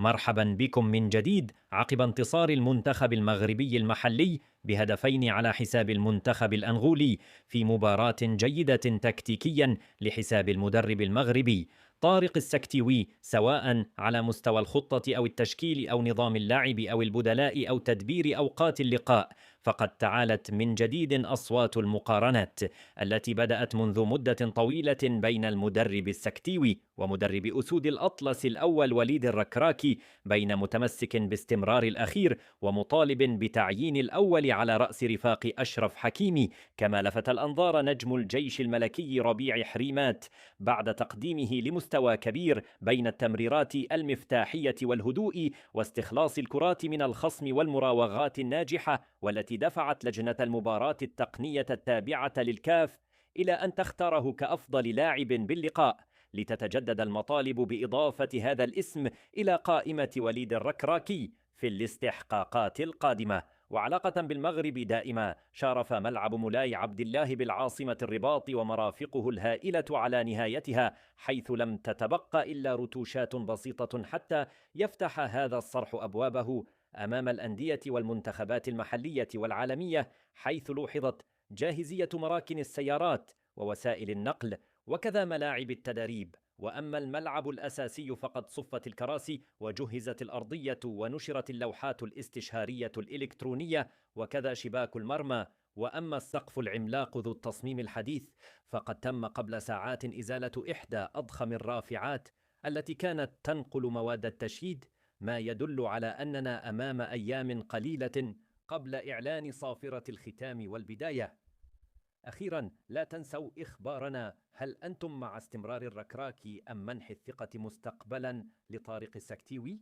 مرحبا بكم من جديد عقب انتصار المنتخب المغربي المحلي بهدفين على حساب المنتخب الأنغولي في مباراة جيدة تكتيكيا لحساب المدرب المغربي طارق السكتيوي، سواء على مستوى الخطة أو التشكيل أو نظام اللعب أو البدلاء أو تدبير أوقات اللقاء. فقد تعالت من جديد أصوات المقارنات التي بدأت منذ مدة طويلة بين المدرب السكتيوي ومدرب أسود الأطلس الأول وليد الركراكي، بين متمسك باستمرار الأخير ومطالب بتعيين الأول على رأس رفاق أشرف حكيمي. كما لفت الأنظار نجم الجيش الملكي ربيع حريمات بعد تقديمه لمستوى كبير بين التمريرات المفتاحية والهدوء واستخلاص الكرات من الخصم والمراوغات الناجحة، والتي دفعت لجنة المباراة التقنية التابعة للكاف إلى أن تختاره كأفضل لاعب باللقاء، لتتجدد المطالب بإضافة هذا الاسم إلى قائمة وليد الركراكي في الاستحقاقات القادمة. وعلاقة بالمغرب دائما، شارف ملعب مولاي عبد الله بالعاصمة الرباط ومرافقه الهائلة على نهايتها، حيث لم تتبقى إلا رتوشات بسيطة حتى يفتح هذا الصرح أبوابه أمام الأندية والمنتخبات المحلية والعالمية، حيث لوحظت جاهزية مراكن السيارات ووسائل النقل وكذا ملاعب التدريب. وأما الملعب الأساسي فقد صفت الكراسي وجهزت الأرضية ونشرت اللوحات الاستشهارية الإلكترونية وكذا شباك المرمى. وأما السقف العملاق ذو التصميم الحديث فقد تم قبل ساعات إزالة إحدى أضخم الرافعات التي كانت تنقل مواد التشييد، ما يدل على أننا أمام أيام قليلة قبل إعلان صافرة الختام والبداية. أخيرا، لا تنسوا إخبارنا، هل أنتم مع استمرار الركراكي أم منح الثقة مستقبلا لطارق السكتيوي؟